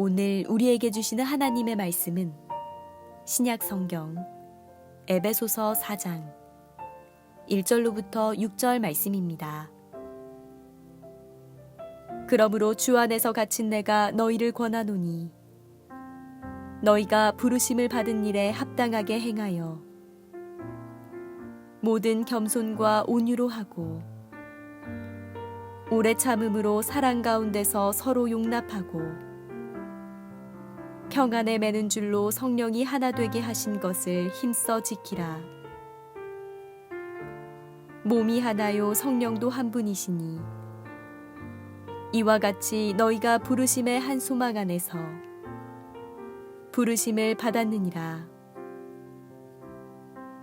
오늘 우리에게 주시는 하나님의 말씀은 신약 성경 에베소서 4장 1절로부터 6절 말씀입니다. 그러므로 주 안에서 갇힌 내가 너희를 권하노니 너희가 부르심을 받은 일에 합당하게 행하여 모든 겸손과 온유로 하고 오래 참음으로 사랑 가운데서 서로 용납하고 평안에 매는 줄로 성령이 하나 되게 하신 것을 힘써 지키라. 몸이 하나요 성령도 한 분이시니 이와 같이 너희가 부르심의 한 소망 안에서 부르심을 받았느니라.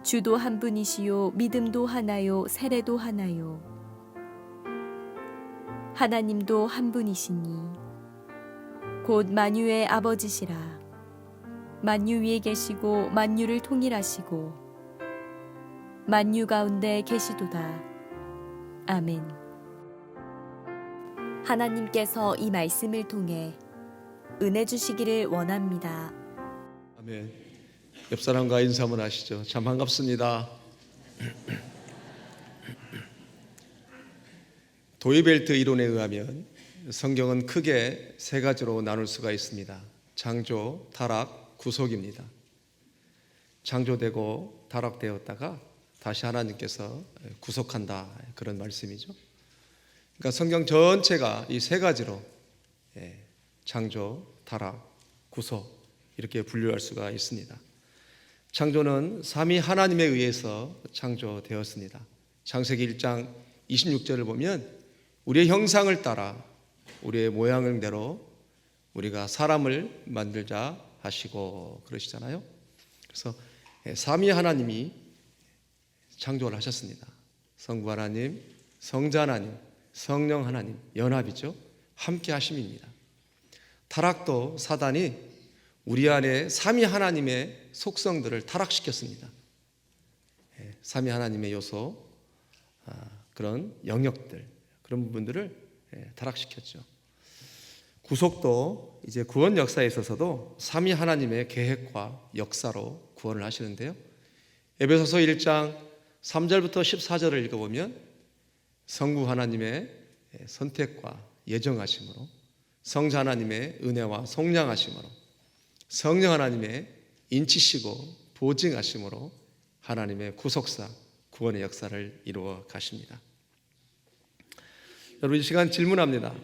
주도 한 분이시요 믿음도 하나요 세례도 하나요 하나님도 한 분이시니 곧 만유의 아버지시라. 만유 위에 계시고 만유를 통일하시고 만유 가운데 계시도다. 아멘. 하나님께서 이 말씀을 통해 은혜 주시기를 원합니다. 아멘. 옆 사람과 인사 한번 하시죠. 참 반갑습니다. 도이벨트 이론에 의하면 성경은 크게 세 가지로 나눌 수가 있습니다. 창조, 타락, 구속입니다. 창조되고 타락되었다가 다시 하나님께서 구속한다, 그런 말씀이죠. 그러니까 성경 전체가 이 세 가지로 창조, 타락, 구속 이렇게 분류할 수가 있습니다. 창조는 삼위 하나님에 의해서 창조되었습니다. 창세기 1장 26절을 보면 우리의 형상을 따라 우리의 모양대로 우리가 사람을 만들자 하시고 그러시잖아요. 그래서 삼위 하나님이 창조를 하셨습니다. 성부 하나님, 성자 하나님, 성령 하나님 연합이죠. 함께 하심입니다. 타락도 사단이 우리 안에 삼위 하나님의 속성들을 타락시켰습니다. 삼위 하나님의 요소, 그런 영역들, 그런 부분들을 타락시켰죠. 구속도 이제 구원 역사에 있어서도 삼위 하나님의 계획과 역사로 구원을 하시는데요. 에베소서 1장 3절부터 14절을 읽어보면 성부 하나님의 선택과 예정하심으로, 성자 하나님의 은혜와 속량하심으로, 성령 하나님의 인치시고 보증하심으로 하나님의 구속사, 구원의 역사를 이루어 가십니다. 여러분, 이 시간 질문합니다.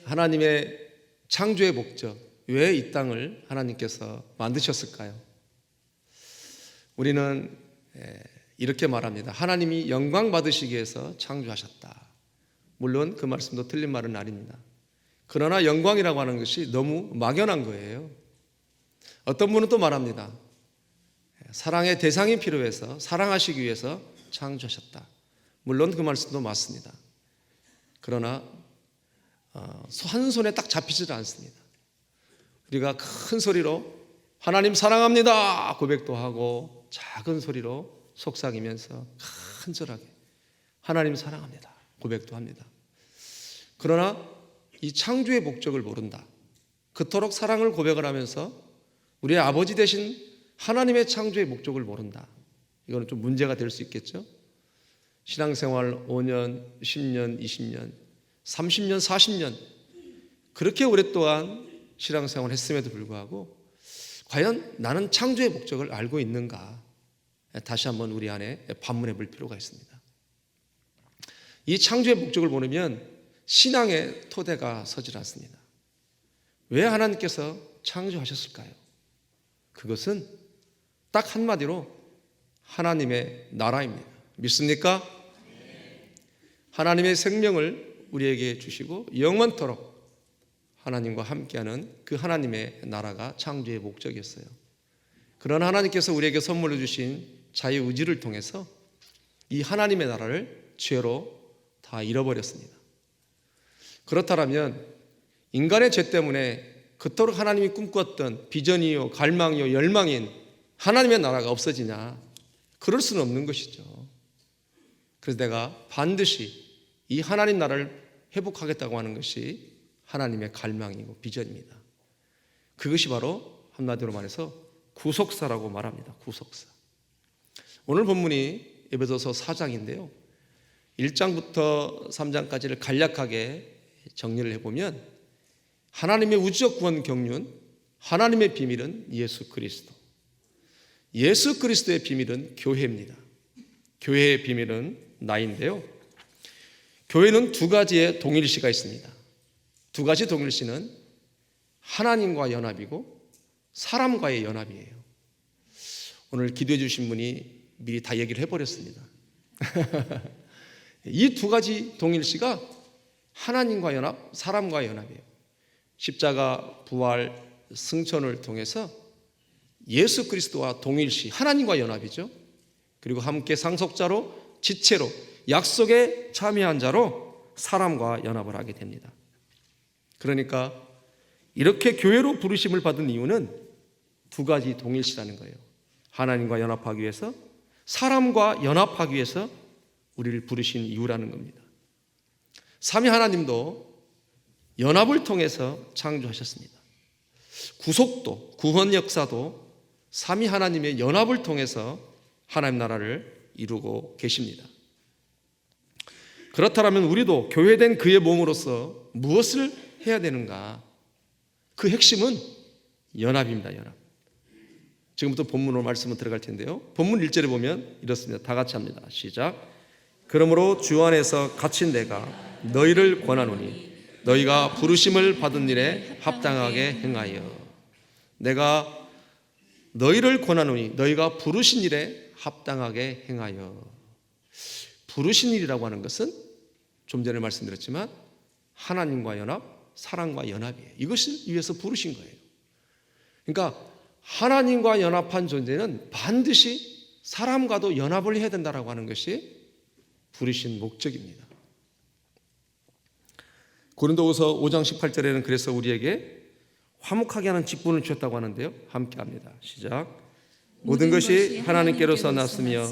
하나님의 창조의 목적, 왜 이 땅을 하나님께서 만드셨을까요? 우리는 이렇게 말합니다. 하나님이 영광 받으시기 위해서 창조하셨다. 물론 그 말씀도 틀린 말은 아닙니다. 그러나 영광이라고 하는 것이 너무 막연한 거예요. 어떤 분은 또 말합니다. 사랑의 대상이 필요해서 사랑하시기 위해서 창조하셨다. 물론 그 말씀도 맞습니다. 그러나 한 손에 딱 잡히지 않습니다. 우리가 큰 소리로 하나님 사랑합니다 고백도 하고 작은 소리로 속삭이면서 간절하게 하나님 사랑합니다 고백도 합니다. 그러나 이 창조의 목적을 모른다. 그토록 사랑을 고백을 하면서 우리의 아버지 되신 하나님의 창조의 목적을 모른다. 이거는 좀 문제가 될 수 있겠죠. 신앙생활 5년, 10년, 20년, 30년, 40년 그렇게 오랫동안 신앙생활을 했음에도 불구하고 과연 나는 창조의 목적을 알고 있는가? 다시 한번 우리 안에 반문해 볼 필요가 있습니다. 이 창조의 목적을 모르면 신앙의 토대가 서질 않습니다. 왜 하나님께서 창조하셨을까요? 그것은 딱 한마디로 하나님의 나라입니다. 믿습니까? 하나님의 생명을 우리에게 주시고 영원토록 하나님과 함께하는 그 하나님의 나라가 창조의 목적이었어요. 그런 하나님께서 우리에게 선물로 주신 자유의지를 통해서 이 하나님의 나라를 죄로 다 잃어버렸습니다. 그렇다면 인간의 죄 때문에 그토록 하나님이 꿈꿨던 비전이요 갈망이요 열망인 하나님의 나라가 없어지냐? 그럴 수는 없는 것이죠. 그래서 내가 반드시 이 하나님 나라를 회복하겠다고 하는 것이 하나님의 갈망이고 비전입니다. 그것이 바로 한마디로 말해서 구속사라고 말합니다. 구속사. 오늘 본문이 에베소서 4장인데요. 1장부터 3장까지를 간략하게 정리를 해보면 하나님의 우주적 구원 경륜, 하나님의 비밀은 예수 그리스도. 예수 그리스도의 비밀은 교회입니다. 교회의 비밀은 나인데요. 교회는 두 가지의 동일시가 있습니다. 두 가지 동일시는 하나님과 연합이고 사람과의 연합이에요. 오늘 기도해 주신 분이 미리 다 얘기를 해버렸습니다. 이 두 가지 동일시가 하나님과 연합, 사람과 연합이에요. 십자가, 부활, 승천을 통해서 예수 그리스도와 동일시, 하나님과 연합이죠. 그리고 함께 상속자로, 지체로, 약속에 참여한 자로 사람과 연합을 하게 됩니다. 그러니까 이렇게 교회로 부르심을 받은 이유는 두 가지 동일시라는 거예요. 하나님과 연합하기 위해서, 사람과 연합하기 위해서 우리를 부르신 이유라는 겁니다. 삼위 하나님도 연합을 통해서 창조하셨습니다. 구속도, 구원 역사도 삼위 하나님의 연합을 통해서 하나님 나라를 이루고 계십니다. 그렇다면 우리도 교회된 그의 몸으로서 무엇을 해야 되는가? 그 핵심은 연합입니다. 연합. 지금부터 본문으로 말씀을 들어갈 텐데요. 본문 1절에 보면 이렇습니다. 다 같이 합니다. 시작. 그러므로 주 안에서 갇힌 내가 너희를 권하노니 너희가 부르심을 받은 일에 합당하게 행하여. 내가 너희를 권하노니 너희가 부르신 일에 합당하게 행하여. 부르신 일이라고 하는 것은 좀 전에 말씀드렸지만 하나님과 연합, 사랑과 연합이에요. 이것을 위해서 부르신 거예요. 그러니까 하나님과 연합한 존재는 반드시 사람과도 연합을 해야 된다라고 하는 것이 부르신 목적입니다. 고린도후서 5장 18절에는 그래서 우리에게 화목하게 하는 직분을 주셨다고 하는데요. 함께 합니다. 시작. 모든 것이 하나님께로서 났으며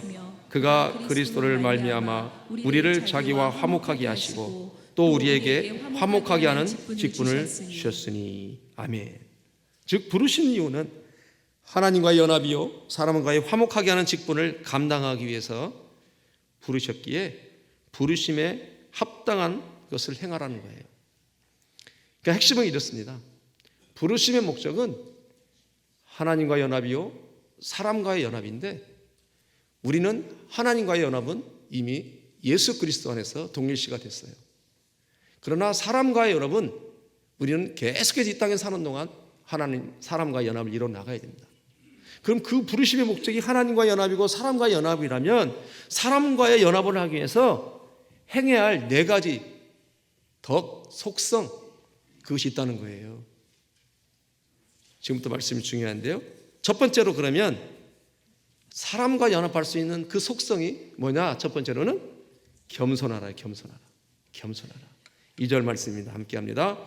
그가 그리스도를 말미암아 우리를 자기와 화목하게 하시고 또 우리에게 화목하게 하는 직분을 주셨으니. 아멘. 즉 부르신 이유는 하나님과의 연합이요 사람과의 화목하게 하는 직분을 감당하기 위해서 부르셨기에 부르심에 합당한 것을 행하라는 거예요. 그러니까 핵심은 이렇습니다. 부르심의 목적은 하나님과의 연합이요 사람과의 연합인데 우리는 하나님과의 연합은 이미 예수 그리스도 안에서 동일시가 됐어요. 그러나 사람과의 연합은 우리는 계속해서 이 땅에 사는 동안 하나님 사람과의 연합을 이뤄 나가야 됩니다. 그럼 그 부르심의 목적이 하나님과의 연합이고 사람과의 연합이라면 사람과의 연합을 하기 위해서 행해야 할 네 가지 덕, 속성, 그것이 있다는 거예요. 지금부터 말씀이 중요한데요. 첫 번째로 그러면 사람과 연합할 수 있는 그 속성이 뭐냐? 첫 번째로는 겸손하라, 겸손하라, 겸손하라. 2절 말씀입니다. 함께 합니다.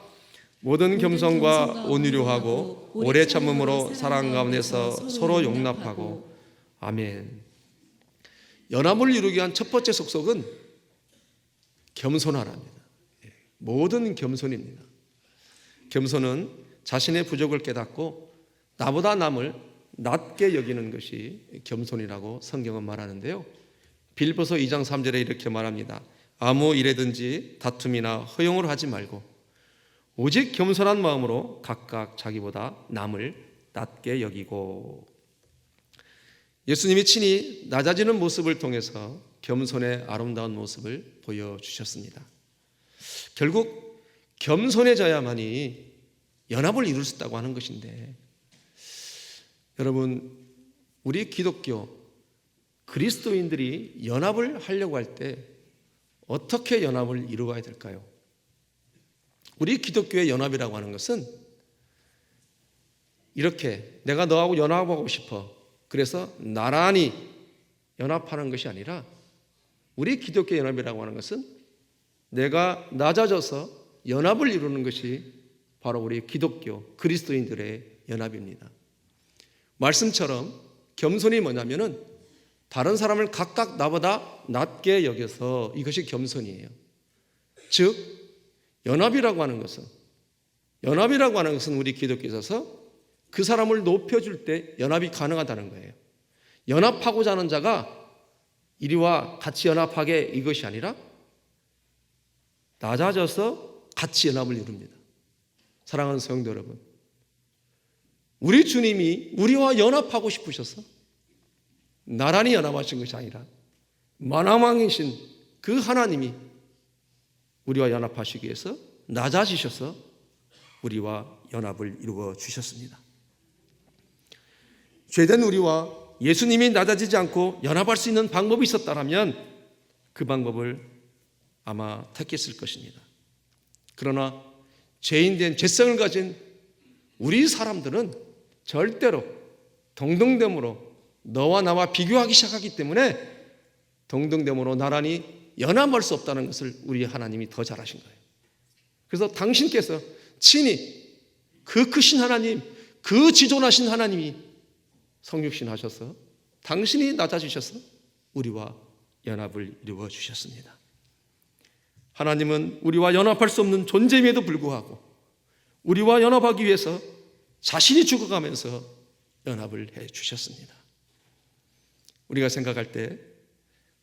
모든 겸손과 온유로 하고 오래 참음으로 사랑 가운데서 서로 용납하고. 아멘. 연합을 이루기 위한 첫 번째 속성은 겸손하랍니다. 모든 겸손입니다. 겸손은 자신의 부족을 깨닫고 나보다 남을 낮게 여기는 것이 겸손이라고 성경은 말하는데요. 빌립보서 2장 3절에 이렇게 말합니다. 아무 일에든지 다툼이나 허용을 하지 말고 오직 겸손한 마음으로 각각 자기보다 남을 낮게 여기고. 예수님이 친히 낮아지는 모습을 통해서 겸손의 아름다운 모습을 보여주셨습니다. 결국 겸손해져야만이 연합을 이룰 수 있다고 하는 것인데, 여러분 우리 기독교 그리스도인들이 연합을 하려고 할 때 어떻게 연합을 이루어야 될까요? 우리 기독교의 연합이라고 하는 것은 이렇게 내가 너하고 연합하고 싶어 그래서 나란히 연합하는 것이 아니라 우리 기독교 연합이라고 하는 것은 내가 낮아져서 연합을 이루는 것이 바로 우리 기독교 그리스도인들의 연합입니다. 말씀처럼 겸손이 뭐냐면은 다른 사람을 각각 나보다 낮게 여겨서 이것이 겸손이에요. 즉 연합이라고 하는 것은 우리 기독교에 있어서 그 사람을 높여줄 때 연합이 가능하다는 거예요. 연합하고자 하는 자가 이리와 같이 연합하게 이것이 아니라 낮아져서 같이 연합을 이룹니다. 사랑하는 성도 여러분, 우리 주님이 우리와 연합하고 싶으셔서 나란히 연합하신 것이 아니라 만왕왕이신 그 하나님이 우리와 연합하시기 위해서 낮아지셔서 우리와 연합을 이루어 주셨습니다. 죄된 우리와 예수님이 낮아지지 않고 연합할 수 있는 방법이 있었다면 그 방법을 아마 택했을 것입니다. 그러나 죄인된 죄성을 가진 우리 사람들은 절대로 동등됨으로 너와 나와 비교하기 시작하기 때문에 동등됨으로 나란히 연합할 수 없다는 것을 우리 하나님이 더 잘하신 거예요. 그래서 당신께서 친히 그 크신 하나님, 그 지존하신 하나님이 성육신 하셔서 당신이 낮아지셔서 우리와 연합을 이루어 주셨습니다. 하나님은 우리와 연합할 수 없는 존재임에도 불구하고 우리와 연합하기 위해서 자신이 죽어가면서 연합을 해 주셨습니다. 우리가 생각할 때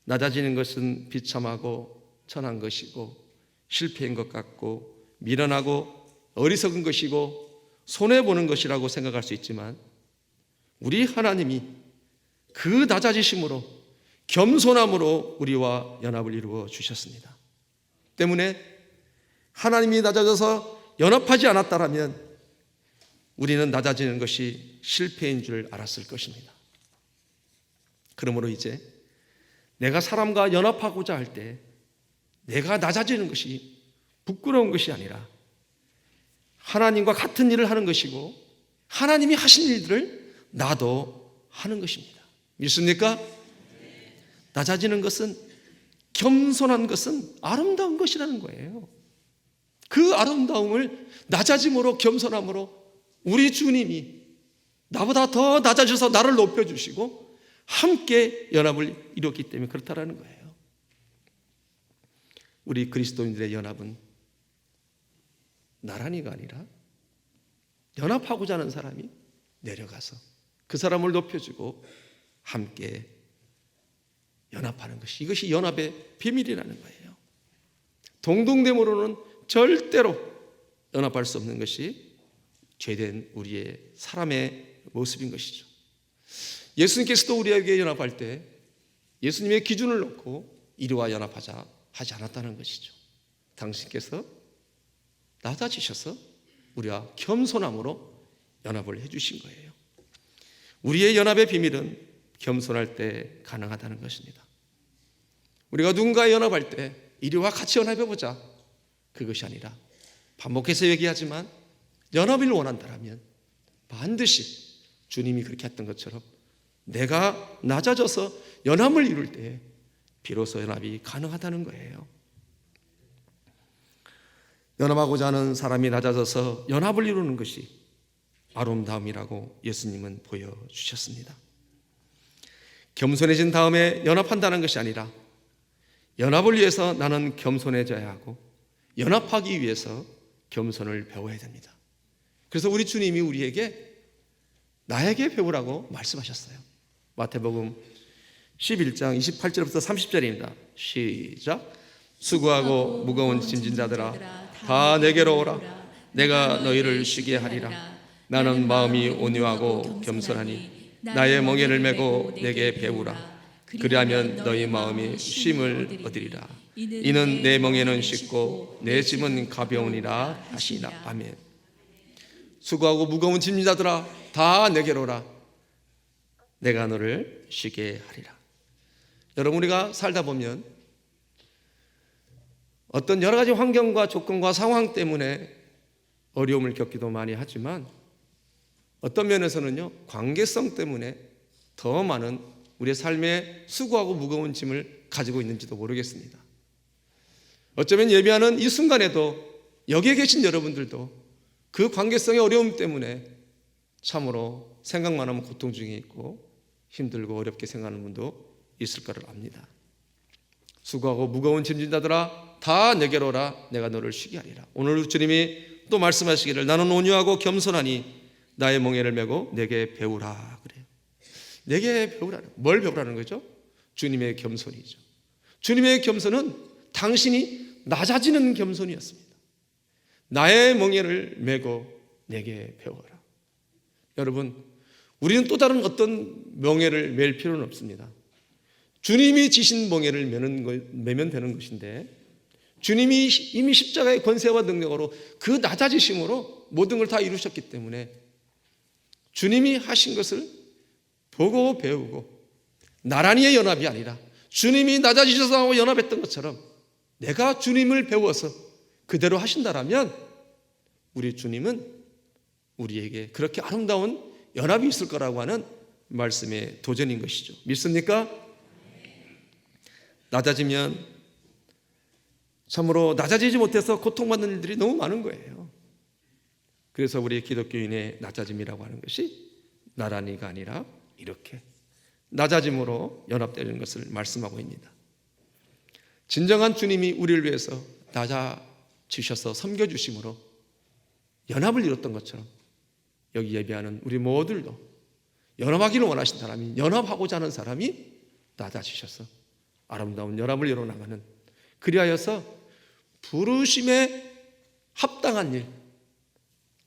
낮아지는 것은 비참하고 천한 것이고 실패인 것 같고 미련하고 어리석은 것이고 손해보는 것이라고 생각할 수 있지만 우리 하나님이 그 낮아지심으로 겸손함으로 우리와 연합을 이루어 주셨습니다. 때문에 하나님이 낮아져서 연합하지 않았다면 우리는 낮아지는 것이 실패인 줄 알았을 것입니다. 그러므로 이제 내가 사람과 연합하고자 할 때 내가 낮아지는 것이 부끄러운 것이 아니라 하나님과 같은 일을 하는 것이고 하나님이 하신 일들을 나도 하는 것입니다. 믿습니까? 낮아지는 것은, 겸손한 것은 아름다운 것이라는 거예요. 그 아름다움을 낮아짐으로, 겸손함으로 우리 주님이 나보다 더 낮아져서 나를 높여주시고 함께 연합을 이뤘기 때문에 그렇다라는 거예요. 우리 그리스도인들의 연합은 나란히가 아니라 연합하고자 하는 사람이 내려가서 그 사람을 높여주고 함께 연합하는 것이, 이것이 연합의 비밀이라는 거예요. 동등됨으로는 절대로 연합할 수 없는 것이 죄된 우리의 사람의 모습인 것이죠. 예수님께서도 우리에게 연합할 때 예수님의 기준을 놓고 이리와 연합하자 하지 않았다는 것이죠. 당신께서 낮아지셔서 우리와 겸손함으로 연합을 해주신 거예요. 우리의 연합의 비밀은 겸손할 때 가능하다는 것입니다. 우리가 누군가와 연합할 때 이리와 같이 연합해보자, 그것이 아니라 반복해서 얘기하지만 연합을 원한다면 반드시 주님이 그렇게 했던 것처럼 내가 낮아져서 연합을 이룰 때 비로소 연합이 가능하다는 거예요. 연합하고자 하는 사람이 낮아져서 연합을 이루는 것이 아름다움이라고 예수님은 보여주셨습니다. 겸손해진 다음에 연합한다는 것이 아니라 연합을 위해서 나는 겸손해져야 하고 연합하기 위해서 겸손을 배워야 됩니다. 그래서 우리 주님이 우리에게 나에게 배우라고 말씀하셨어요. 마태복음 11장 28절부터 30절입니다. 시작. 수고하고 무거운 짐진 자들아 다 내게로 오라. 내가 너희를 쉬게 하리라. 나는 마음이 온유하고 겸손하니 나의 멍에를 메고 내게 배우라. 그리하면 너희 마음이 쉼을 얻으리라. 이는 내 멍에는 쉽고 내 짐은 가벼우니라 하시니라. 아멘. 수고하고 무거운 짐진 자들아 다 내게로 오라. 내가 너를 쉬게 하리라. 여러분, 우리가 살다 보면 어떤 여러 가지 환경과 조건과 상황 때문에 어려움을 겪기도 많이 하지만 어떤 면에서는요, 관계성 때문에 더 많은 우리의 삶에 수고하고 무거운 짐을 가지고 있는지도 모르겠습니다. 어쩌면 예배하는 이 순간에도 여기에 계신 여러분들도 그 관계성의 어려움 때문에 참으로 생각만 하면 고통 중에 있고 힘들고 어렵게 생각하는 분도 있을 거를 압니다. 수고하고 무거운 짐진 자들아 다 내게로 오라. 내가 너를 쉬게 하리라. 오늘 주님이 또 말씀하시기를 나는 온유하고 겸손하니 나의 멍에를 메고 내게 배우라 그래요. 내게 배우라. 뭘 배우라는 거죠? 주님의 겸손이죠. 주님의 겸손은 당신이 낮아지는 겸손이었습니다. 나의 멍에를 메고 내게 배워라. 여러분, 우리는 또 다른 어떤 멍에를 맬 필요는 없습니다. 주님이 지신 멍에를 매면 되는 것인데, 주님이 이미 십자가의 권세와 능력으로 그 낮아지심으로 모든 걸 다 이루셨기 때문에 주님이 하신 것을 보고 배우고, 나란히의 연합이 아니라 주님이 낮아지셔서 연합했던 것처럼 내가 주님을 배워서 그대로 하신다라면 우리 주님은 우리에게 그렇게 아름다운 연합이 있을 거라고 하는 말씀의 도전인 것이죠. 믿습니까? 낮아지면 참으로 낮아지지 못해서 고통받는 일들이 너무 많은 거예요. 그래서 우리 기독교인의 낮아짐이라고 하는 것이 나란히가 아니라 이렇게 낮아짐으로 연합되는 것을 말씀하고 있습니다. 진정한 주님이 우리를 위해서 낮아지셔서 섬겨주심으로 연합을 이뤘던 것처럼 여기 예배하는 우리 모두들도 연합하기를 원하신 사람이, 연합하고자 하는 사람이 낮아지셔서 아름다운 연합을 이뤄나가는, 그리하여서 부르심에 합당한 일,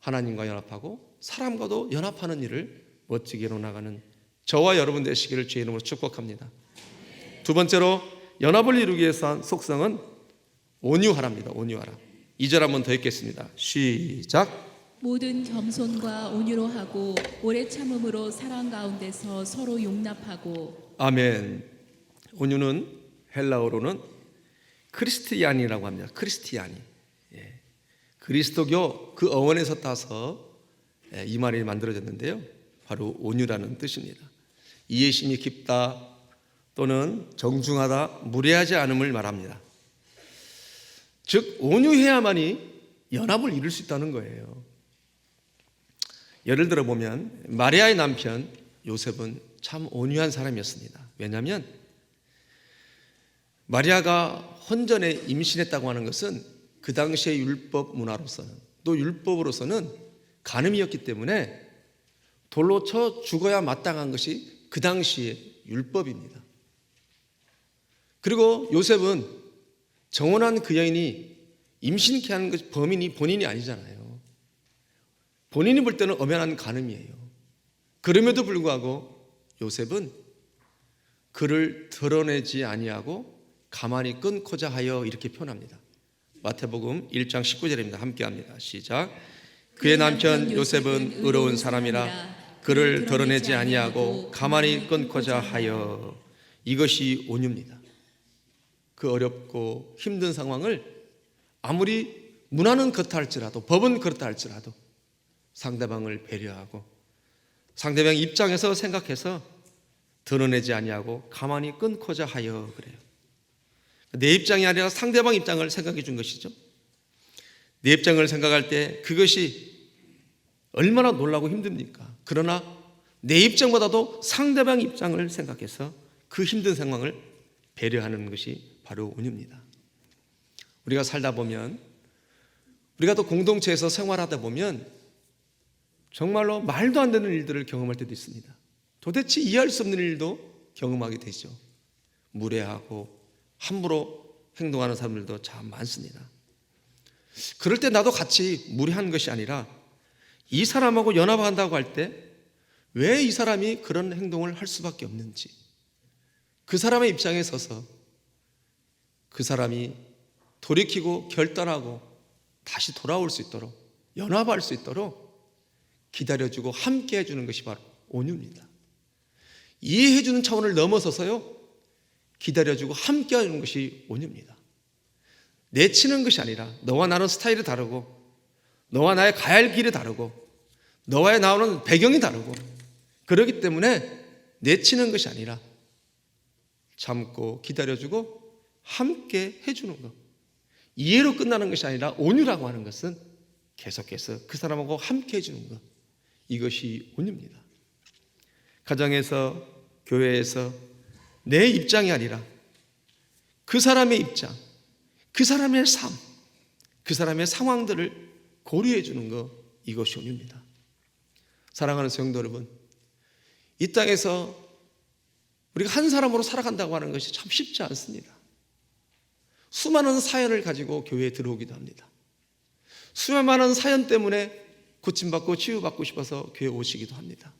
하나님과 연합하고 사람과도 연합하는 일을 멋지게 이뤄나가는 저와 여러분 되시기를 주의 이름으로 축복합니다. 두 번째로 연합을 이루기 위해서 한 속성은 온유하랍니다. 온유하라. 2절 한번 더 읽겠습니다. 시작. 모든 겸손과 온유로 하고 오래 참음으로 사랑 가운데서 서로 용납하고. 아멘. 온유는 헬라어로는 크리스티안이라고 합니다. 크리스티안이. 그리스도교 그 어원에서 따서 이 말이 만들어졌는데요. 바로 온유라는 뜻입니다. 이해심이 깊다 또는 정중하다, 무례하지 않음을 말합니다. 즉 온유해야만이 연합을 이룰 수 있다는 거예요. 예를 들어 보면 마리아의 남편 요셉은 참 온유한 사람이었습니다. 왜냐하면 마리아가 혼전에 임신했다고 하는 것은 그 당시의 율법 문화로서는, 또 율법으로서는 간음이었기 때문에 돌로 쳐 죽어야 마땅한 것이 그 당시의 율법입니다. 그리고 요셉은 정혼한 그 여인이 임신케 하는 것이 범인이 본인이 아니잖아요. 본인이 볼 때는 엄연한 간음이에요. 그럼에도 불구하고 요셉은 그를 드러내지 아니하고 가만히 끊고자 하여 이렇게 표현합니다. 마태복음 1장 19절입니다. 함께 합니다. 시작. 그의 남편 요셉은 의로운 사람이라 그를 드러내지 아니하고 가만히 끊고자 하여. 이것이 온유입니다. 그 어렵고 힘든 상황을 아무리 문화는 그렇다 할지라도, 법은 그렇다 할지라도 상대방을 배려하고 상대방 입장에서 생각해서 드러내지 아니하고 가만히 끊고자 하여 그래요. 내 입장이 아니라 상대방 입장을 생각해 준 것이죠. 내 입장을 생각할 때 그것이 얼마나 놀라고 힘듭니까? 그러나 내 입장보다도 상대방 입장을 생각해서 그 힘든 상황을 배려하는 것이 바로 온유입니다. 우리가 살다 보면, 우리가 또 공동체에서 생활하다 보면 정말로 말도 안 되는 일들을 경험할 때도 있습니다. 도대체 이해할 수 없는 일도 경험하게 되죠. 무례하고 함부로 행동하는 사람들도 참 많습니다. 그럴 때 나도 같이 무례한 것이 아니라 이 사람하고 연합한다고 할 때 왜 이 사람이 그런 행동을 할 수밖에 없는지, 그 사람의 입장에 서서 그 사람이 돌이키고 결단하고 다시 돌아올 수 있도록, 연합할 수 있도록 기다려주고 함께 해주는 것이 바로 온유입니다. 이해해주는 차원을 넘어서서요, 기다려주고 함께 하는 것이 온유입니다. 내치는 것이 아니라 너와 나는 스타일이 다르고, 너와 나의 가야 할 길이 다르고, 너와의 나오는 배경이 다르고, 그렇기 때문에 내치는 것이 아니라 참고 기다려주고 함께 해주는 것, 이해로 끝나는 것이 아니라 온유라고 하는 것은 계속해서 그 사람하고 함께 해주는 것, 이것이 온유입니다. 가정에서, 교회에서 내 입장이 아니라 그 사람의 입장, 그 사람의 삶, 그 사람의 상황들을 고려해 주는 것, 이것이 온유입니다. 사랑하는 성도 여러분, 이 땅에서 우리가 한 사람으로 살아간다고 하는 것이 참 쉽지 않습니다. 수많은 사연을 가지고 교회에 들어오기도 합니다. 수많은 사연 때문에 고침받고 치유받고 싶어서 교회에 오시기도 합니다.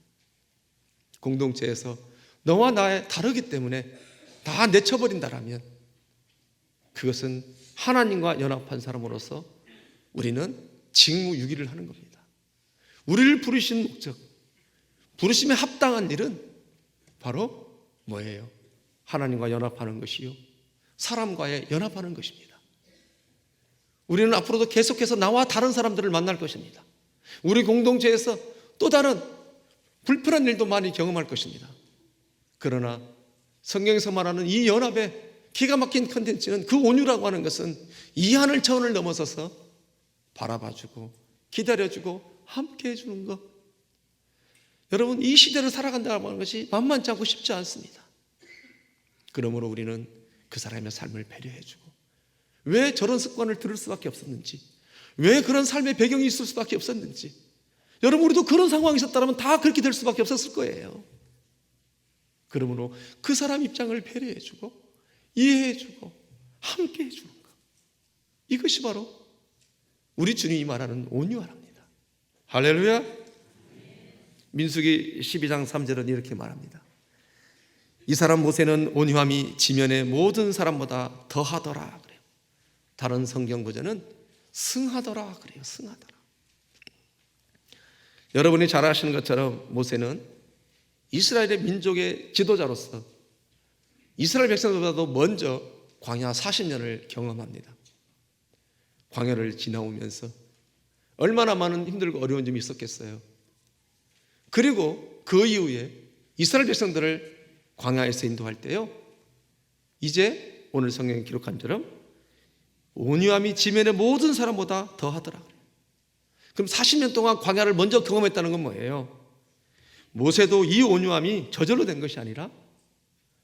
공동체에서 너와 나의 다르기 때문에 다 내쳐버린다라면 그것은 하나님과 연합한 사람으로서 우리는 직무유기를 하는 겁니다. 우리를 부르신 목적, 부르심에 합당한 일은 바로 뭐예요? 하나님과 연합하는 것이요, 사람과의 연합하는 것입니다. 우리는 앞으로도 계속해서 나와 다른 사람들을 만날 것입니다. 우리 공동체에서 또 다른 불편한 일도 많이 경험할 것입니다. 그러나 성경에서 말하는 이 연합의 기가 막힌 컨텐츠는, 그 온유라고 하는 것은 이해하는 차원을 넘어서서 바라봐주고 기다려주고 함께 해주는 것. 여러분, 이 시대를 살아간다고 하는 것이 만만치 않고 쉽지 않습니다. 그러므로 우리는 그 사람의 삶을 배려해주고, 왜 저런 습관을 들을 수밖에 없었는지, 왜 그런 삶의 배경이 있을 수밖에 없었는지, 여러분 우리도 그런 상황이 있었다면 다 그렇게 될 수밖에 없었을 거예요. 그러므로 그 사람 입장을 배려해주고 이해해주고 함께 해주는 것, 이것이 바로 우리 주님이 말하는 온유하랍니다. 할렐루야. 민수기 12장 3절은 이렇게 말합니다. 이 사람 모세는 온유함이 지면의 모든 사람보다 더하더라 그래요. 다른 성경 버전은 승하더라 그래요. 승하더라. 여러분이 잘 아시는 것처럼 모세는 이스라엘의 민족의 지도자로서 이스라엘 백성들보다도 먼저 광야 40년을 경험합니다. 광야를 지나오면서 얼마나 많은 힘들고 어려운 점이 있었겠어요. 그리고 그 이후에 이스라엘 백성들을 광야에서 인도할 때요, 이제 오늘 성경에 기록한 처럼 온유함이 지면의 모든 사람보다 더하더라. 그럼 40년 동안 광야를 먼저 경험했다는 건 뭐예요? 모세도 이 온유함이 저절로 된 것이 아니라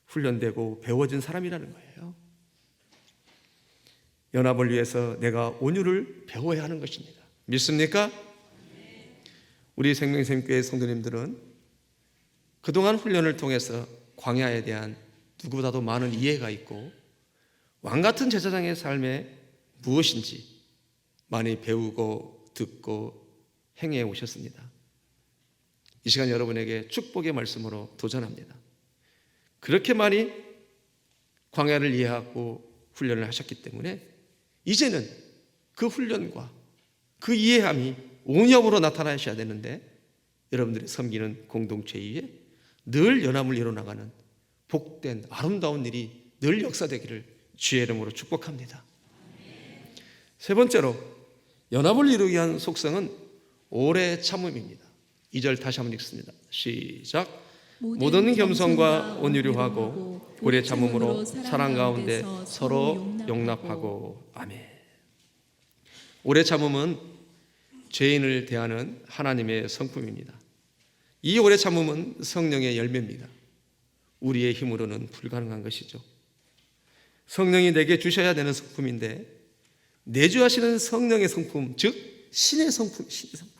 훈련되고 배워진 사람이라는 거예요. 연합을 위해서 내가 온유를 배워야 하는 것입니다. 믿습니까? 우리 생명샘교회 성도님들은 그동안 훈련을 통해서 광야에 대한 누구보다도 많은 이해가 있고 왕같은 제사장의 삶에 무엇인지 많이 배우고 듣고 행해 오셨습니다. 이 시간 여러분에게 축복의 말씀으로 도전합니다. 그렇게 많이 광야를 이해하고 훈련을 하셨기 때문에 이제는 그 훈련과 그 이해함이 온유함으로 나타나셔야 되는데, 여러분들이 섬기는 공동체 위에 늘 연합을 이뤄나가는 복된 아름다운 일이 늘 역사되기를 주의 이름으로 축복합니다. 세 번째로 연합을 이루기 위한 속성은 오래 참음입니다. 2절 다시 한번 읽습니다. 시작. 모든 겸손과 온유로 하고 오래 참음으로 사랑 가운데 서로 용납하고. 아멘. 오래 참음은 죄인을 대하는 하나님의 성품입니다. 이 오래 참음은 성령의 열매입니다. 우리의 힘으로는 불가능한 것이죠. 성령이 내게 주셔야 되는 성품인데, 내주하시는 성령의 성품, 즉 신의 성품, 신의 성품.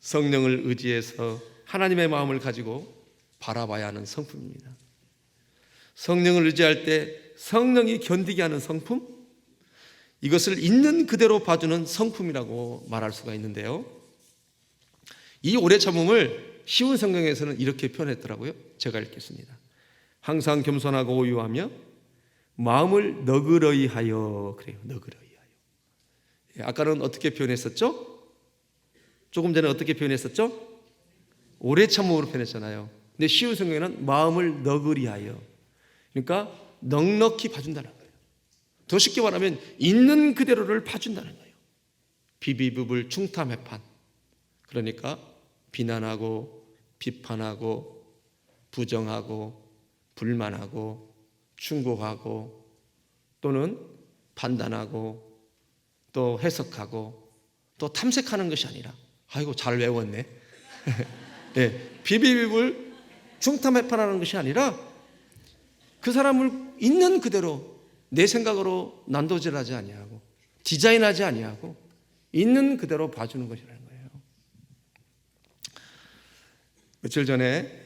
성령을 의지해서 하나님의 마음을 가지고 바라봐야 하는 성품입니다. 성령을 의지할 때 성령이 견디게 하는 성품, 이것을 있는 그대로 봐주는 성품이라고 말할 수가 있는데요, 이 오래 참음을 쉬운 성경에서는 이렇게 표현했더라고요. 제가 읽겠습니다. 항상 겸손하고 오유하며 마음을 너그러이 하여. 그래요. 너그러이 하여. 아까는 어떻게 표현했었죠? 조금 전에 어떻게 표현했었죠? 오래 참음으로 표현했잖아요. 근데 쉬운 성경에는 마음을 너그리 하여. 그러니까 넉넉히 봐준다는 거예요. 더 쉽게 말하면 있는 그대로를 봐준다는 거예요. 비비불 충탐해판. 그러니까 비난하고 비판하고 부정하고 불만하고 충고하고 또는 판단하고 또 해석하고 또 탐색하는 것이 아니라, 아이고 잘 외웠네. 네, 비비불 충탐해판하는 것이 아니라 그 사람을 있는 그대로 내 생각으로 난도질하지 아니하고 디자인하지 아니하고 있는 그대로 봐주는 것이라는 거예요. 며칠 전에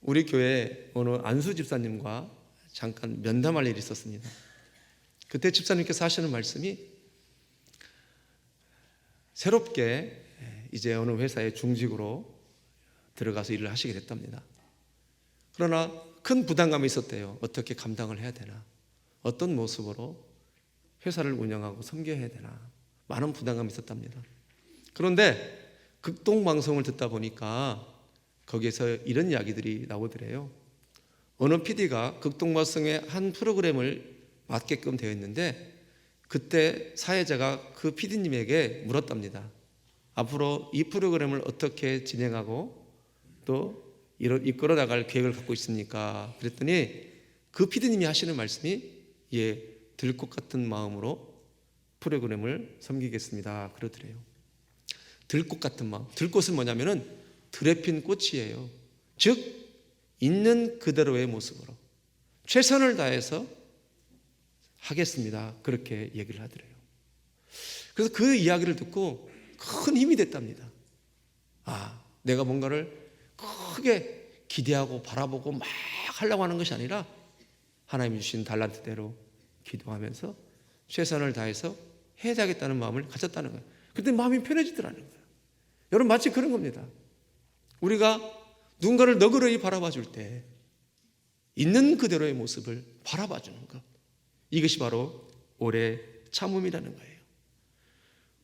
우리 교회 어느 안수 집사님과 잠깐 면담할 일이 있었습니다. 그때 집사님께서 하시는 말씀이 새롭게 이제 어느 회사의 중직으로 들어가서 일을 하시게 됐답니다. 그러나 큰 부담감이 있었대요. 어떻게 감당을 해야 되나, 어떤 모습으로 회사를 운영하고 섬겨야 되나, 많은 부담감이 있었답니다. 그런데 극동방송을 듣다 보니까 거기에서 이런 이야기들이 나오더래요. 어느 PD가 극동방송의 한 프로그램을 맡게끔 되어 있는데 그때 사회자가 그 PD님에게 물었답니다. 앞으로 이 프로그램을 어떻게 진행하고 또 이끌어 나갈 계획을 갖고 있습니까? 그랬더니 그 PD님이 하시는 말씀이 예, 들꽃 같은 마음으로 프로그램을 섬기겠습니다. 그러더래요. 들꽃 같은 마음. 들꽃은 뭐냐면은 들에 핀 꽃이에요. 즉 있는 그대로의 모습으로 최선을 다해서 하겠습니다. 그렇게 얘기를 하더래요. 그래서 그 이야기를 듣고 큰 힘이 됐답니다. 아, 내가 뭔가를 크게 기대하고 바라보고 막 하려고 하는 것이 아니라 하나님 주신 달란트대로 기도하면서 최선을 다해서 해야 되겠다는 마음을 가졌다는 거예요. 그때 마음이 편해지더라는 거예요. 여러분, 마치 그런 겁니다. 우리가 누군가를 너그러이 바라봐 줄 때 있는 그대로의 모습을 바라봐 주는 것, 이것이 바로 오래 참음이라는 거예요.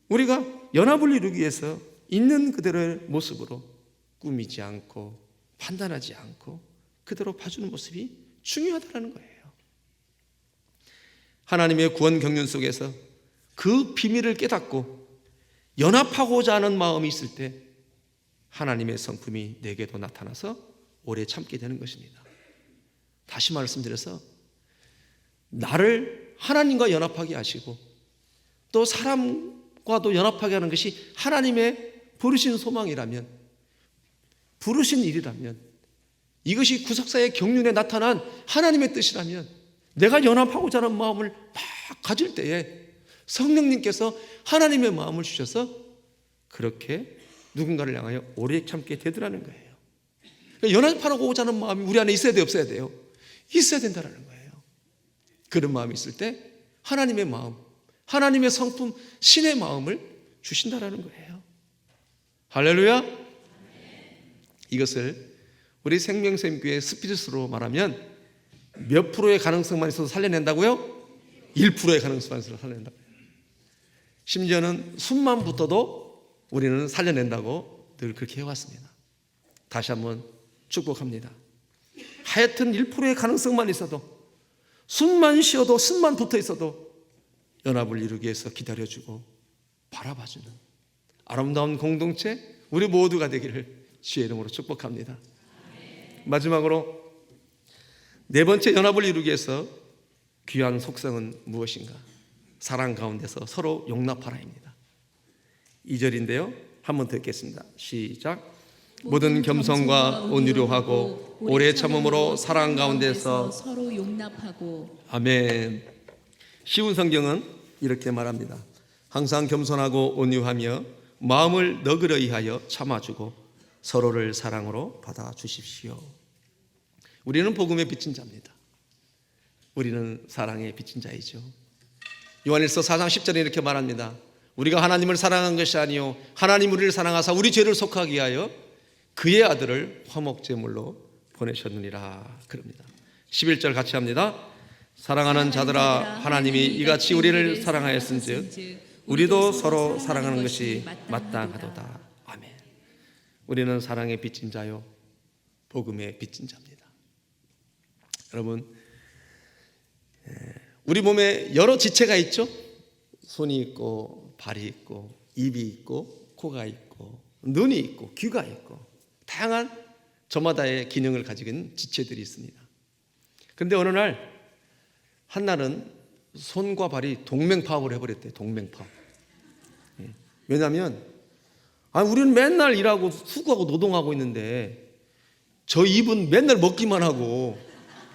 우리가 연합을 이루기 위해서 있는 그대로의 모습으로 꾸미지 않고 판단하지 않고 그대로 봐주는 모습이 중요하다는 거예요. 하나님의 구원 경륜 속에서 그 비밀을 깨닫고 연합하고자 하는 마음이 있을 때 하나님의 성품이 내게도 나타나서 오래 참게 되는 것입니다. 다시 말씀드려서 나를 하나님과 연합하게 하시고 또 사람과도 연합하게 하는 것이 하나님의 부르신 소망이라면, 부르신 일이라면, 이것이 구속사의 경륜에 나타난 하나님의 뜻이라면 내가 연합하고자 하는 마음을 막 가질 때에 성령님께서 하나님의 마음을 주셔서 그렇게 누군가를 향하여 오래 참게 되더라는 거예요. 연합하고자 하는 마음이 우리 안에 있어야 돼요, 없어야 돼요? 있어야 된다는 거예요. 그런 마음이 있을 때 하나님의 마음, 하나님의 성품, 신의 마음을 주신다는 거예요. 할렐루야. 이것을 우리 생명샘교회 스피릿으로 말하면 몇 프로의 가능성만 있어도 살려낸다고요? 1%의 가능성만 있어도 살려낸다고요. 심지어는 숨만 붙어도 우리는 살려낸다고 늘 그렇게 해왔습니다. 다시 한번 축복합니다. 하여튼 1%의 가능성만 있어도, 숨만 쉬어도, 숨만 붙어 있어도 연합을 이루기 위해서 기다려주고 바라봐주는 아름다운 공동체 우리 모두가 되기를 주의 이름으로 축복합니다. 마지막으로 네 번째 연합을 이루기 위해서 귀한 속성은 무엇인가? 사랑 가운데서 서로 용납하라입니다. 2절인데요. 한번 더 읽겠습니다. 시작. 모든 겸손과 온유로 하고 오래 참음으로 사랑 가운데서 서로 용납하고. 아멘. 쉬운 성경은 이렇게 말합니다. 항상 겸손하고 온유하며 마음을 너그러이 하여 참아주고 서로를 사랑으로 받아주십시오. 우리는 복음의 빚진 자입니다. 우리는 사랑의 빚진 자이죠. 요한일서 4장 10절에 이렇게 말합니다. 우리가 하나님을 사랑한 것이 아니요 하나님 우리를 사랑하사 우리 죄를 속하게 위하여 그의 아들을 화목제물로 보내셨느니라. 그럽니다. 11절 같이 합니다. 사랑하는 자들아, 하나님이 이같이 우리를 사랑하였은즉 우리도 서로 사랑하는 것이 마땅하도다. 아멘. 우리는 사랑의 빚진 자요 복음의 빚진 자입니다. 여러분, 우리 몸에 여러 지체가 있죠. 손이 있고 발이 있고 입이 있고 코가 있고 눈이 있고 귀가 있고 다양한 저마다의 기능을 가지고 있는 지체들이 있습니다. 그런데 어느 날 한날은 손과 발이 동맹파업을 해버렸대요. 동맹파업. 왜냐하면 우리는 맨날 일하고 수고하고 노동하고 있는데 저 입은 맨날 먹기만 하고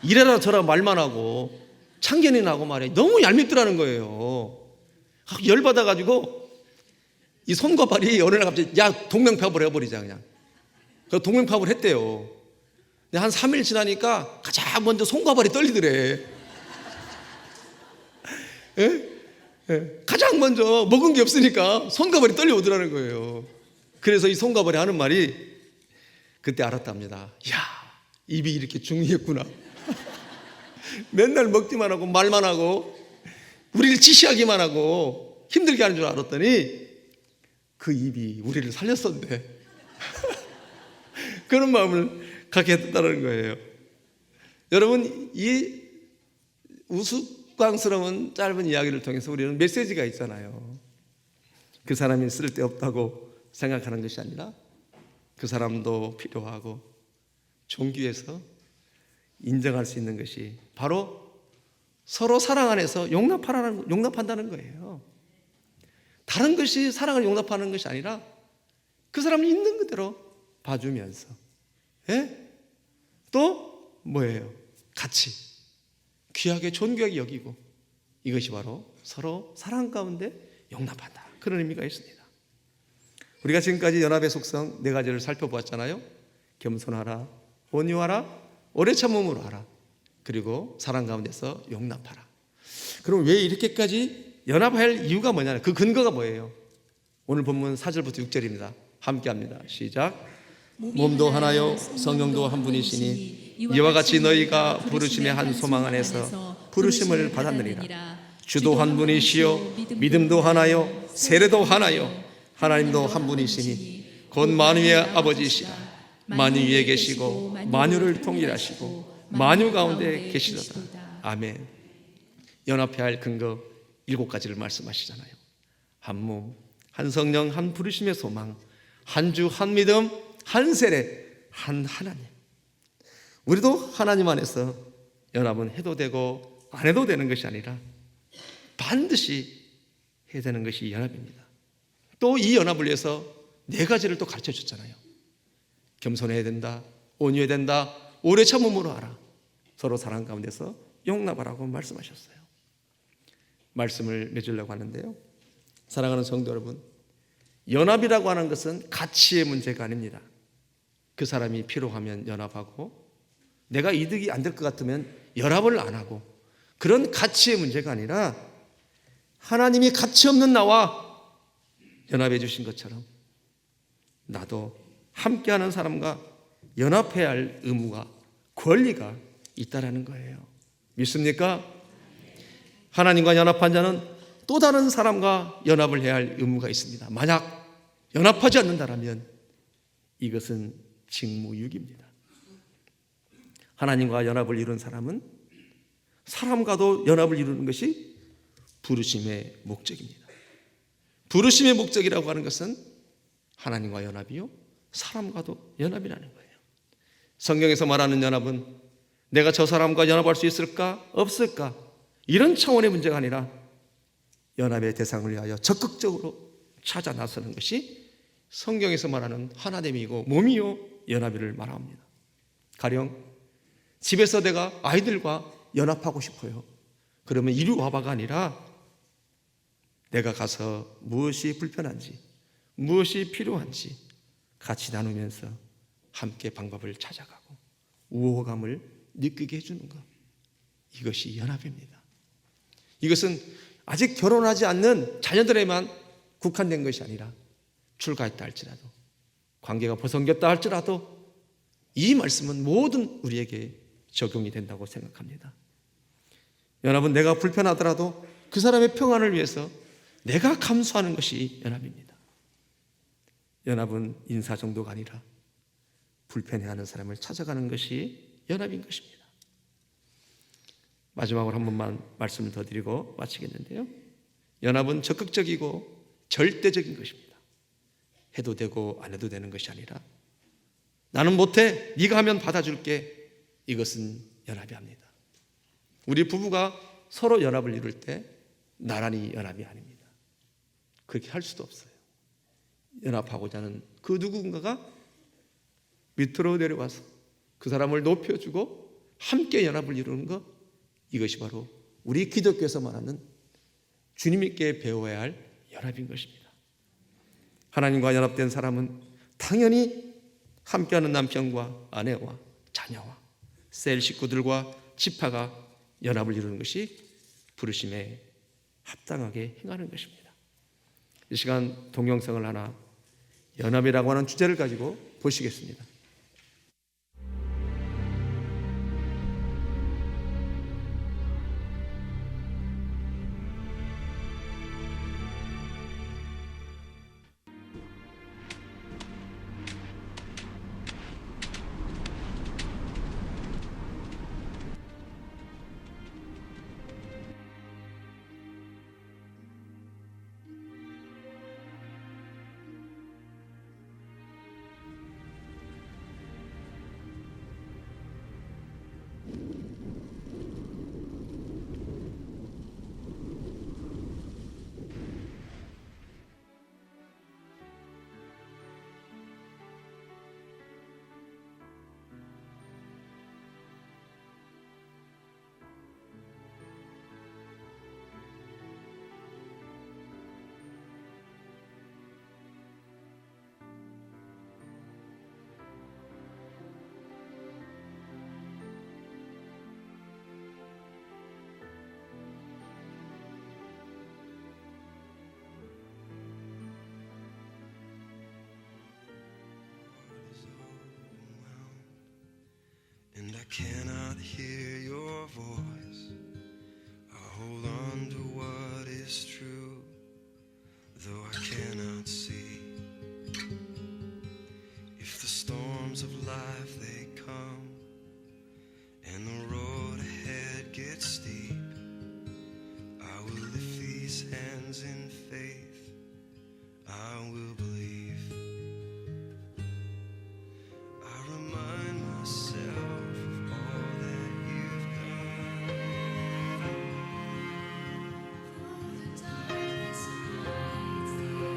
이래라 저래라 말만 하고 참견이 나고 말이에요. 너무 얄밉더라는 거예요. 열받아가지고 이 손과 발이 어느 날 갑자기 야 동맹파업을 해버리자 그냥. 그 동맹파업을 했대요. 근데 한 3일 지나니까 가장 먼저 손과 발이 떨리더래. 예? 예. 가장 먼저 먹은 게 없으니까 손과 발이 떨려오더라는 거예요. 그래서 이 손과 발이 하는 말이 그때 알았답니다. 야, 입이 이렇게 중요했구나. 맨날 먹기만 하고 말만 하고 우리를 지시하기만 하고 힘들게 하는 줄 알았더니 그 입이 우리를 살렸었네. 그런 마음을 갖게 했다는 거예요. 여러분, 이 우스꽝스러운 짧은 이야기를 통해서 우리는 메시지가 있잖아요. 그 사람이 쓸데없다고 생각하는 것이 아니라 그 사람도 필요하고 존귀해서 인정할 수 있는 것이 바로 서로 사랑 안에서 용납한다는 거예요. 다른 것이 사랑을 용납하는 것이 아니라 그 사람이 있는 그대로 봐주면서, 예? 또 뭐예요? 같이 귀하게 존귀하게 여기고, 이것이 바로 서로 사랑 가운데 용납한다, 그런 의미가 있습니다. 우리가 지금까지 연합의 속성 4가지를 살펴보았잖아요. 겸손하라, 온유하라, 오래 참음으로 하라, 그리고 사랑 가운데서 용납하라. 그럼 왜 이렇게까지 연합할 이유가 뭐냐? 그 근거가 뭐예요? 오늘 본문 4절부터 6절입니다. 함께 합니다. 시작. 몸도 하나요 성령도 한 분이시니 이와 같이 너희가 부르심의 한 소망 안에서 부르심을 받았느니라. 주도 한 분이시요 믿음도 하나요 세례도 하나요 하나님도 한 분이시니 곧 만유의 아버지시라. 만유 위에 계시고 만유를 통일하시고 만유 가운데 계시도다. 아멘. 연합해야 할 근거 7가지를 말씀하시잖아요. 한 몸, 한 성령, 한 부르심의 소망, 한 주, 한 믿음, 한 세례, 한 하나님. 우리도 하나님 안에서 연합은 해도 되고 안 해도 되는 것이 아니라 반드시 해야 되는 것이 연합입니다. 또 이 연합을 위해서 4가지를 또 가르쳐 줬잖아요. 겸손해야 된다, 온유해야 된다, 오래 참음으로 하라, 서로 사랑 가운데서 용납하라고 말씀하셨어요. 말씀을 맺으려고 하는데요, 사랑하는 성도 여러분, 연합이라고 하는 것은 가치의 문제가 아닙니다. 그 사람이 필요하면 연합하고 내가 이득이 안 될 것 같으면 연합을 안 하고, 그런 가치의 문제가 아니라 하나님이 가치 없는 나와 연합해 주신 것처럼 나도 함께하는 사람과 연합해야 할 의무가, 권리가 있다라는 거예요. 믿습니까? 하나님과 연합한 자는 또 다른 사람과 연합을 해야 할 의무가 있습니다. 만약 연합하지 않는다면 이것은 직무유기입니다. 하나님과 연합을 이룬 사람은 사람과도 연합을 이루는 것이 부르심의 목적입니다. 부르심의 목적이라고 하는 것은 하나님과 연합이요, 사람과도 연합이라는 거예요. 성경에서 말하는 연합은 내가 저 사람과 연합할 수 있을까 없을까 이런 차원의 문제가 아니라 연합의 대상을 위하여 적극적으로 찾아 나서는 것이 성경에서 말하는 하나됨이고 몸이요 연합을 말합니다. 가령 집에서 내가 아이들과 연합하고 싶어요. 그러면 이리 와봐가 아니라 내가 가서 무엇이 불편한지, 무엇이 필요한지 같이 나누면서 함께 방법을 찾아가고 우호감을 느끼게 해주는 것, 이것이 연합입니다. 이것은 아직 결혼하지 않는 자녀들에만 국한된 것이 아니라 출가했다 할지라도, 관계가 벗어겼다 할지라도 이 말씀은 모든 우리에게 적용이 된다고 생각합니다. 연합은 내가 불편하더라도 그 사람의 평안을 위해서 내가 감수하는 것이 연합입니다. 연합은 인사 정도가 아니라 불편해하는 사람을 찾아가는 것이 연합인 것입니다. 마지막으로 한 번만 말씀을 더 드리고 마치겠는데요, 연합은 적극적이고 절대적인 것입니다. 해도 되고 안 해도 되는 것이 아니라 나는 못해, 네가 하면 받아줄게, 이것은 연합이 합니다. 우리 부부가 서로 연합을 이룰 때 나란히 연합이 아닙니다. 그렇게 할 수도 없어요. 연합하고자 하는 그 누군가가 밑으로 내려와서 그 사람을 높여주고 함께 연합을 이루는 것, 이것이 바로 우리 기독교에서 말하는 주님께 배워야 할 연합인 것입니다. 하나님과 연합된 사람은 당연히 함께하는 남편과 아내와 자녀와 셀 식구들과 지파가 연합을 이루는 것이 부르심에 합당하게 행하는 것입니다. 이 시간 동영상을 하나 연합이라고 하는 주제를 가지고 보시겠습니다. And I cannot hear your voice. I hold on to what is true, though I cannot see. If the storms of life they come, and the road ahead gets steep, I will lift these hands in faith. I will believe. I remind myself of all that you've done. For the darkness hides thee.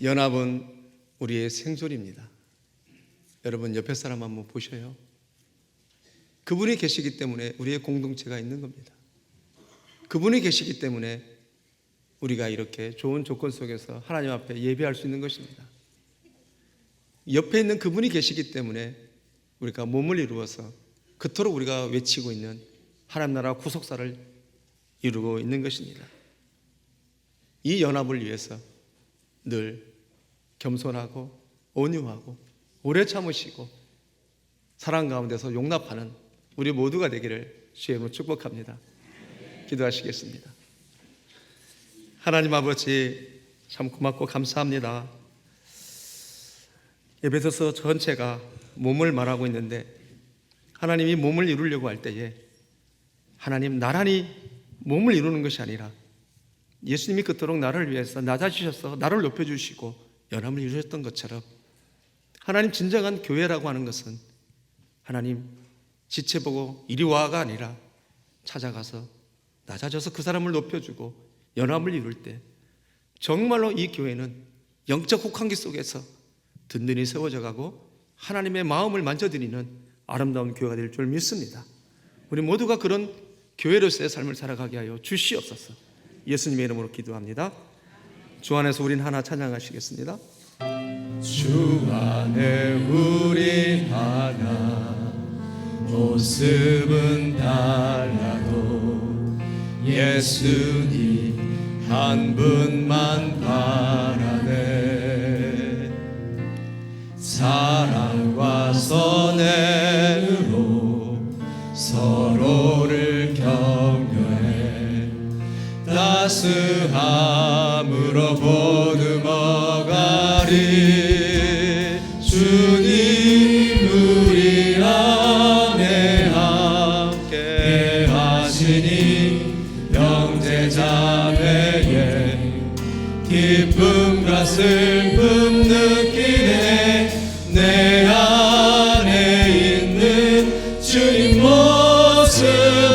연합은 우리의 생존입니다. 여러분 옆에 사람 한번 보셔요. 그분이 계시기 때문에 우리의 공동체가 있는 겁니다. 그분이 계시기 때문에 우리가 이렇게 좋은 조건 속에서 하나님 앞에 예배할 수 있는 것입니다. 옆에 있는 그분이 계시기 때문에 우리가 몸을 이루어서 그토록 우리가 외치고 있는 하나님 나라 구속사를 이루고 있는 것입니다. 이 연합을 위해서 늘 겸손하고 온유하고 오래 참으시고 사랑 가운데서 용납하는 우리 모두가 되기를 주의 이름으로 축복합니다. 기도하시겠습니다. 하나님 아버지 참 고맙고 감사합니다. 에베소서 전체가 몸을 말하고 있는데 하나님이 몸을 이루려고 할 때에 하나님 나란히 몸을 이루는 것이 아니라 예수님이 그토록 나를 위해서 낮아지셔서 나를 높여주시고 연합을 이루셨던 것처럼 하나님 진정한 교회라고 하는 것은 하나님 지체보고 이리 와가 아니라 찾아가서 낮아져서 그 사람을 높여주고 연합을 이룰 때 정말로 이 교회는 영적 혹한기 속에서 든든히 세워져 가고 하나님의 마음을 만져드리는 아름다운 교회가 될 줄 믿습니다. 우리 모두가 그런 교회로서의 삶을 살아가게 하여 주시옵소서. 예수님의 이름으로 기도합니다. 주 안에서 우린 하나 찬양하시겠습니다. 주 안에 우린 하나, 모습은 달라도 예수님 한 분만 바라네. 사랑과 선행으로 서로를 격려해 따스함으로 보듬어가리. 주님 우리 안에 함께 하시니 형제자매의 기쁨과 슬픔 느끼네. 내 안에 있는 주님 모습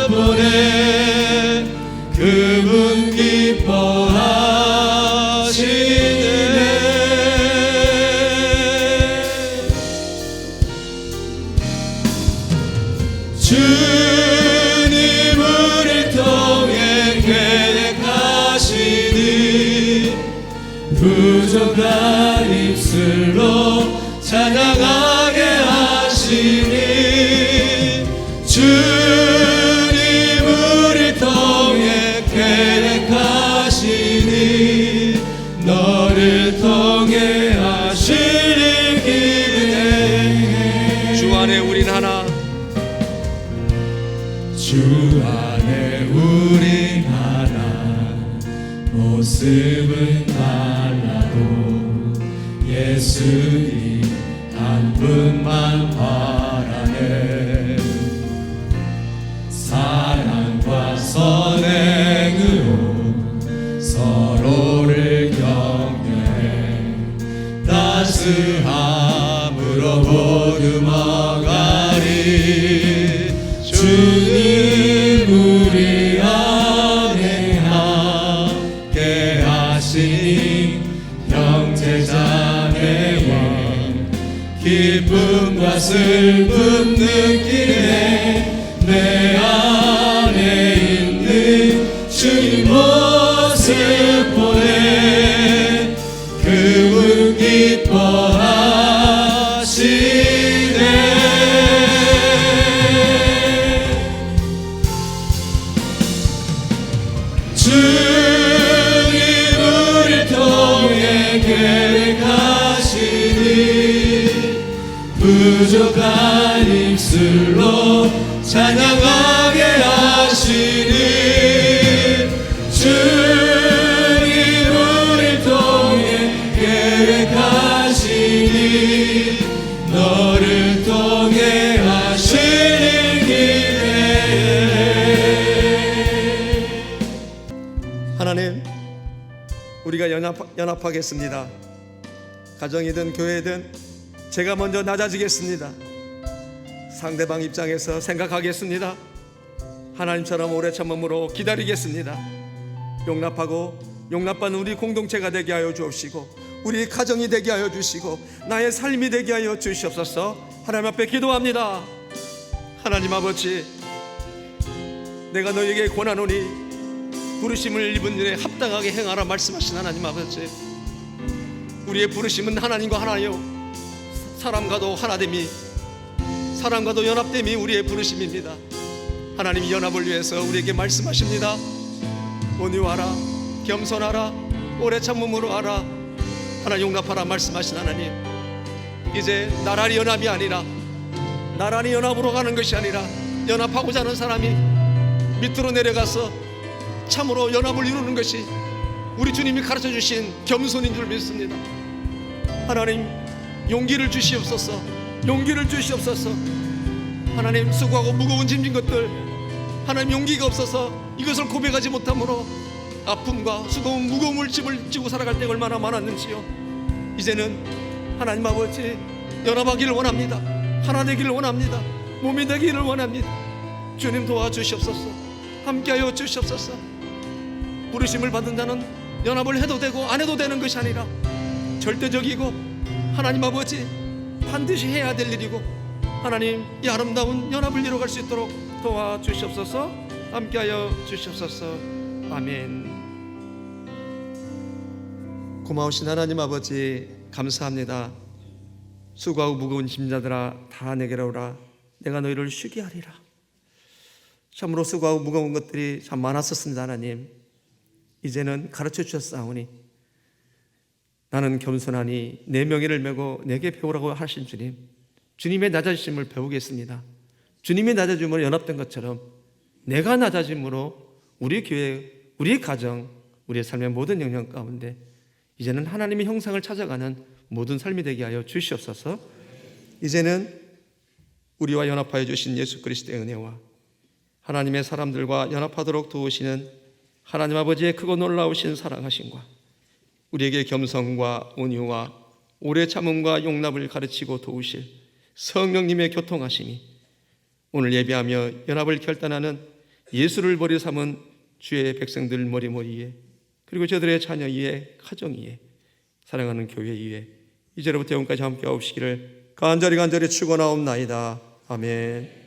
보네. 그분 기뻐하시네. 주님 우리를 통해 계획하시니 부족한 입술로 찬양하게 하시니. 주님 우리를 통해 계획하시니 너를 통해 하시길 기대해. 주 안에 우린 하나, 주 안에 우린 하나, 모습은 달라도 예수님 한 분만 바라네. 사랑과 선행으로 서로를 격려해 따스함으로 보듬어가리. 주님 우리 안에 함께 하시니 형제자매와 기쁨과 슬픔 느끼네. 내 안에 있는 주님 모습 보네. 그분 기뻐하시네. 주님 우리를 통해 계획하시니 부족한 입술로 찬양하게 하시니. 주님 우리를 통해 계획하시니 너를 통해 하시길 기대해. 하나님, 우리가 연합하겠습니다. 가정이든 교회든 제가 먼저 낮아지겠습니다. 상대방 입장에서 생각하겠습니다. 하나님처럼 오래 참음으로 기다리겠습니다. 용납하고 용납받는 우리 공동체가 되게 하여 주옵시고 우리 가정이 되게 하여 주시고 나의 삶이 되게 하여 주시옵소서. 하나님 앞에 기도합니다. 하나님 아버지, 내가 너에게 권하노니 부르심을 입은 일에 합당하게 행하라 말씀하신 하나님 아버지, 우리의 부르심은 하나님과 하나요 사람과도 하나됨이, 사람과도 연합됨이 우리의 부르심입니다. 하나님이 연합을 위해서 우리에게 말씀하십니다. 온유하라, 겸손하라, 오래 참음으로 하라, 하나 용납하라 말씀하신 하나님, 이제 나란히 연합이 아니라 나란히 연합으로 가는 것이 아니라 연합하고자 하는 사람이 밑으로 내려가서 참으로 연합을 이루는 것이 우리 주님이 가르쳐 주신 겸손인 줄 믿습니다. 하나님, 용기를 주시옵소서. 용기를 주시옵소서. 하나님, 수고하고 무거운 짐진 것들, 하나님 용기가 없어서 이것을 고백하지 못함으로 아픔과 수고운 무거운 짐을 지고 살아갈 때가 얼마나 많았는지요. 이제는 하나님 아버지, 연합하기를 원합니다. 하나 되기를 원합니다. 몸이 되기를 원합니다. 주님 도와주시옵소서. 함께하여 주시옵소서. 부르심을 받은 자는 연합을 해도 되고 안 해도 되는 것이 아니라 절대적이고 하나님 아버지 반드시 해야 될 일이고, 하나님 이 아름다운 연합을 이루어갈 수 있도록 도와주시옵소서. 함께하여 주시옵소서. 아멘. 고마우신 하나님 아버지 감사합니다. 수고하고 무거운 짐자들아 다 내게로 오라. 내가 너희를 쉬게 하리라. 참으로 수고하고 무거운 것들이 참 많았었습니다. 하나님 이제는 가르쳐 주셨사오니 나는 겸손하니 내 명예를 메고 내게 배우라고 하신 주님, 주님의 낮아지심을 배우겠습니다. 주님의 낮아짐으로 연합된 것처럼 내가 낮아짐으로 우리 교회, 우리 가정, 우리의 삶의 모든 영역 가운데 이제는 하나님의 형상을 찾아가는 모든 삶이 되게 하여 주시옵소서. 이제는 우리와 연합하여 주신 예수 그리스도의 은혜와 하나님의 사람들과 연합하도록 도우시는 하나님 아버지의 크고 놀라우신 사랑하심과 우리에게 겸손과 온유와 오래 참음과 용납을 가르치고 도우실 성령님의 교통하심이 오늘 예배하며 연합을 결단하는 예수를 머리 삼은 주의 백성들 머리 위에, 그리고 저들의 자녀 위에, 가정 위에, 사랑하는 교회 위에 이제로부터 영까지 함께 하옵시기를 간절히 축원하옵나이다. 아멘.